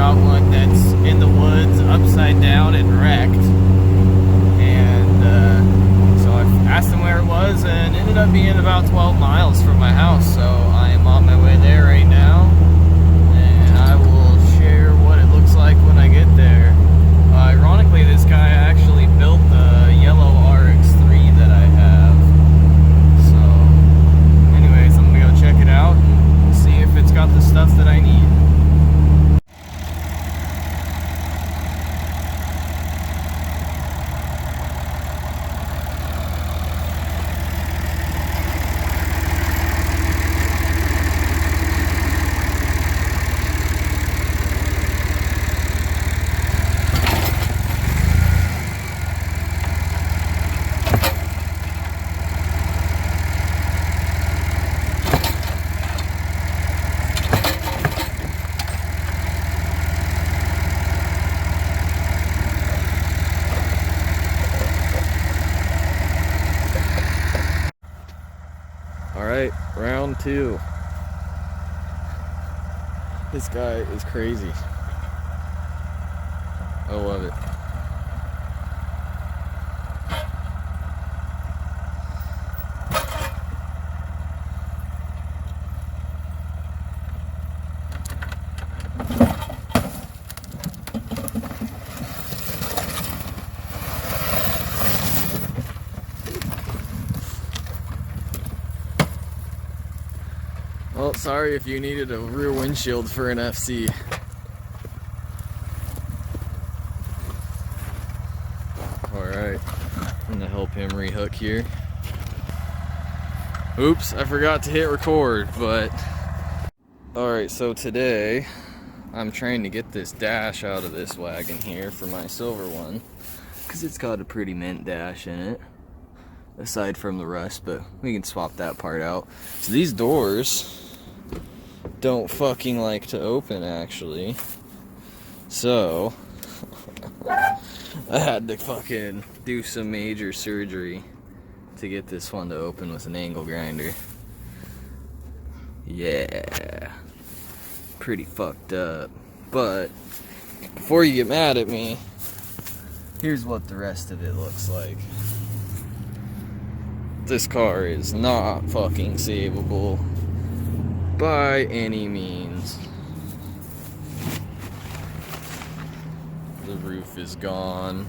got one that's in the woods, upside down and wrecked. And so I asked him where it was, and it ended up being about 12 miles from my house. So I am on my way there right now, and I will share what it looks like when I get there. Ironically, this guy actually built the yellow RX-3 that I have. So anyways, I'm gonna go check it out and see if it's got the stuff that I need. Alright, round two. This guy is crazy. I love it. Well, sorry if you needed a rear windshield for an FC. Alright, I'm gonna help him rehook here. Oops, I forgot to hit record, but... Alright, so today, I'm trying to get this dash out of this wagon here for my silver one, because it's got a pretty mint dash in it, aside from the rust, but we can swap that part out. So these doors don't fucking like to open, actually. So I had to fucking do some major surgery to get this one to open with an angle grinder. Yeah, pretty fucked up. But before you get mad at me, here's what the rest of it looks like. This car is not fucking savable by any means. The roof is gone.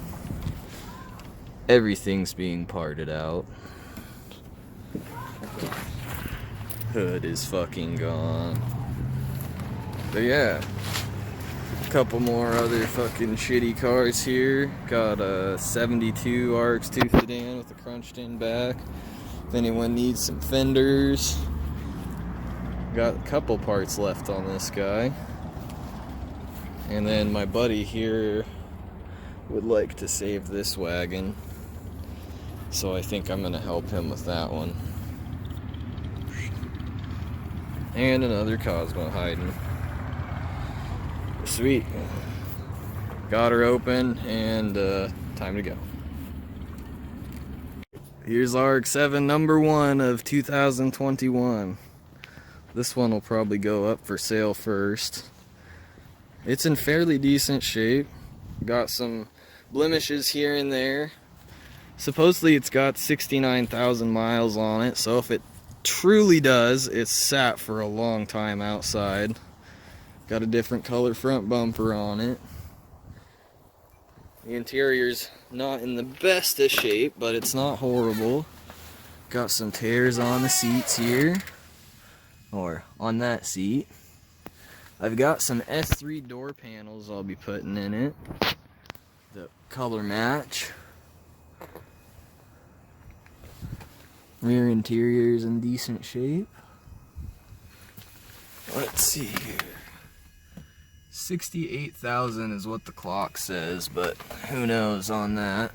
Everything's being parted out. Hood is fucking gone. But yeah, a couple more other fucking shitty cars here. Got a 72 RX-2 sedan with a crunched in back. If anyone needs some fenders. Got a couple parts left on this guy. And then my buddy here would like to save this wagon. So I think I'm gonna help him with that one. And another Cosmo hiding. Sweet. Got her open and time to go. Here's RX-7 number 1 of 2021. This one will probably go up for sale first. It's in fairly decent shape. Got some blemishes here and there. Supposedly it's got 69,000 miles on it, so if it truly does, it's sat for a long time outside. Got a different color front bumper on it. The interior's not in the best of shape, but it's not horrible. Got some tears on the seats here. Or on that seat. I've got some S3 door panels I'll be putting in it. The color match. Rear interior's in decent shape. Let's see here. 68,000 is what the clock says, but who knows on that.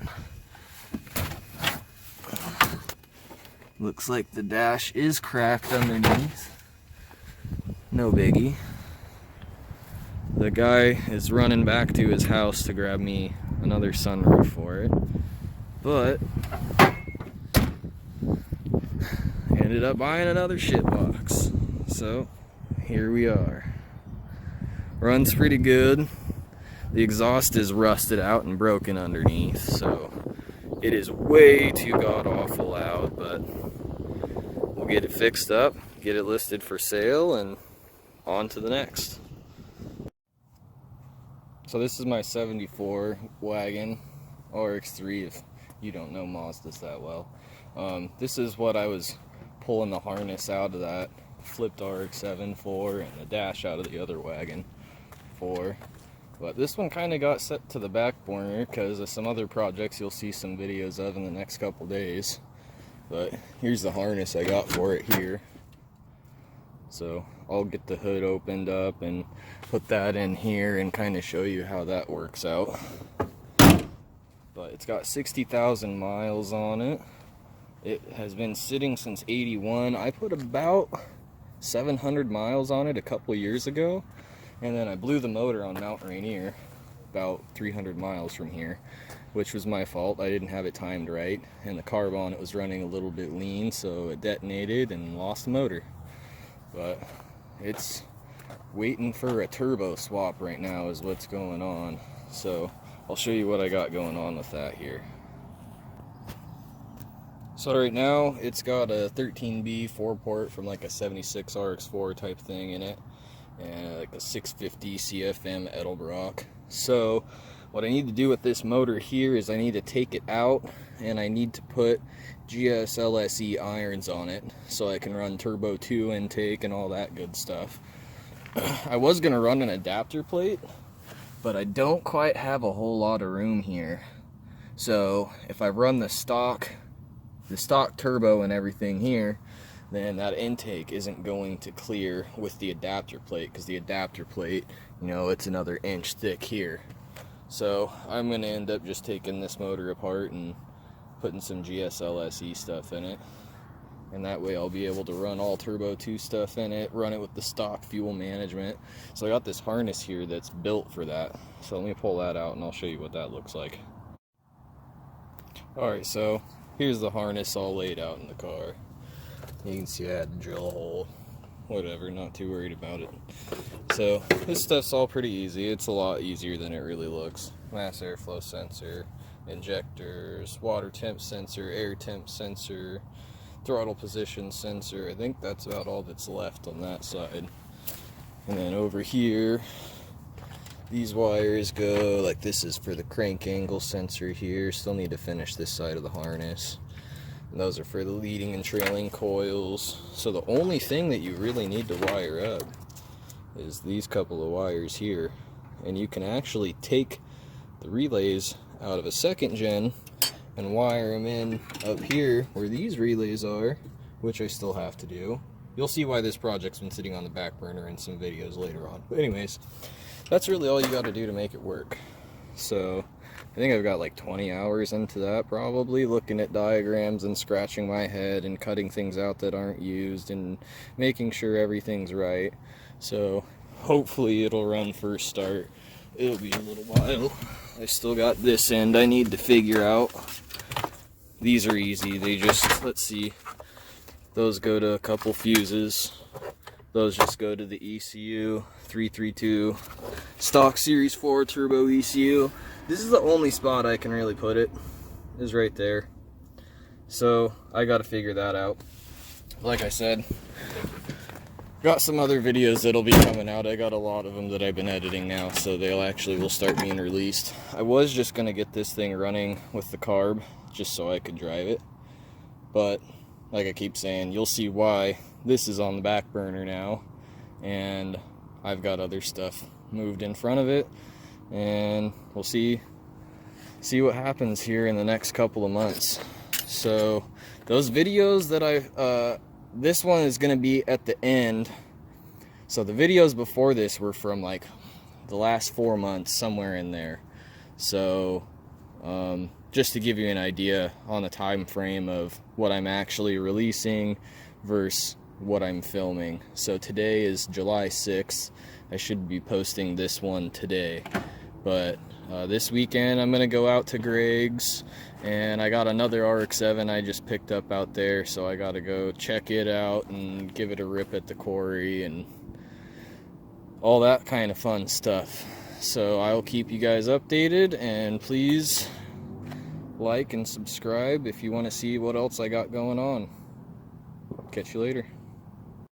Looks like the dash is cracked underneath. No biggie. The guy is running back to his house to grab me another sunroof for it. But ended up buying another shit box. So here we are. Runs pretty good. The exhaust is rusted out and broken underneath, so it is way too god-awful loud, but we'll get it fixed up, get it listed for sale, and on to the next. So this is my 74 wagon, RX-3 if you don't know Mazdas that well. This is what I was pulling the harness out of that flipped RX-7 for, and the dash out of the other wagon for. But this one kind of got set to the back burner because of some other projects you'll see some videos of in the next couple days. But here's the harness I got for it here. So I'll get the hood opened up and put that in here and kind of show you how that works out. But it's got 60,000 miles on it. It has been sitting since '81. I put about 700 miles on it a couple years ago, and then I blew the motor on Mount Rainier about 300 miles from here, which was my fault. I didn't have it timed right, and the carb on it was running a little bit lean, so it detonated and lost the motor. But it's waiting for a turbo swap right now is what's going on. So I'll show you what I got going on with that here. So right now it's got a 13B 4-port from like a 76 RX-4 type thing in it, and like a 650 CFM Edelbrock. So what I need to do with this motor here is I need to take it out and I need to put GSLSE irons on it so I can run turbo 2 intake and all that good stuff. I was going to run an adapter plate, but I don't quite have a whole lot of room here. So if I run the stock turbo and everything here, then that intake isn't going to clear with the adapter plate, because the adapter plate, you know, it's another inch thick here. So I'm going to end up just taking this motor apart and putting some GSLSE stuff in it, and that way I'll be able to run all turbo 2 stuff in it, run it with the stock fuel management. So I got this harness here that's built for that, so let me pull that out and I'll show you what that looks like. Alright, so here's the harness all laid out in the car. You can see I had to drill a hole. Whatever, not too worried about it. So this stuff's all pretty easy. It's a lot easier than it really looks. Mass airflow sensor, injectors, water temp sensor, air temp sensor, throttle position sensor. I think that's about all that's left on that side. And then over here, these wires go, like this is for the crank angle sensor here. Still need to finish this side of the harness. And those are for the leading and trailing coils. So the only thing that you really need to wire up is these couple of wires here. And you can actually take the relays out of a second gen and wire them in up here where these relays are, which I still have to do. You'll see why this project's been sitting on the back burner in some videos later on. But anyways, that's really all you got to do to make it work. So I think I've got like 20 hours into that probably, looking at diagrams and scratching my head and cutting things out that aren't used and making sure everything's right. So hopefully it'll run first start. It'll be a little while. I still got this end I need to figure out. These are easy. They just, let's see, those go to a couple fuses. Those just go to the ECU 332 stock series 4 turbo ECU. This is the only spot I can really put it, is right there. So I got to figure that out. Like I said, got some other videos that'll be coming out. I got a lot of them that I've been editing now, so they'll actually will start being released. I was just gonna get this thing running with the carb just so I could drive it, but like I keep saying, you'll see why this is on the back burner now, and I've got other stuff moved in front of it, and we'll see what happens here in the next couple of months. So those videos that this one is going to be at the end. So the videos before this were from like the last 4 months, somewhere in there. So just to give you an idea on the time frame of what I'm actually releasing versus what I'm filming. So today is July 6th. I should be posting this one today, but this weekend I'm gonna go out to Greg's, and I got another RX-7 I just picked up out there, so I gotta go check it out and give it a rip at the quarry and all that kind of fun stuff. So I'll keep you guys updated, and please like and subscribe if you want to see what else I got going on. Catch you later.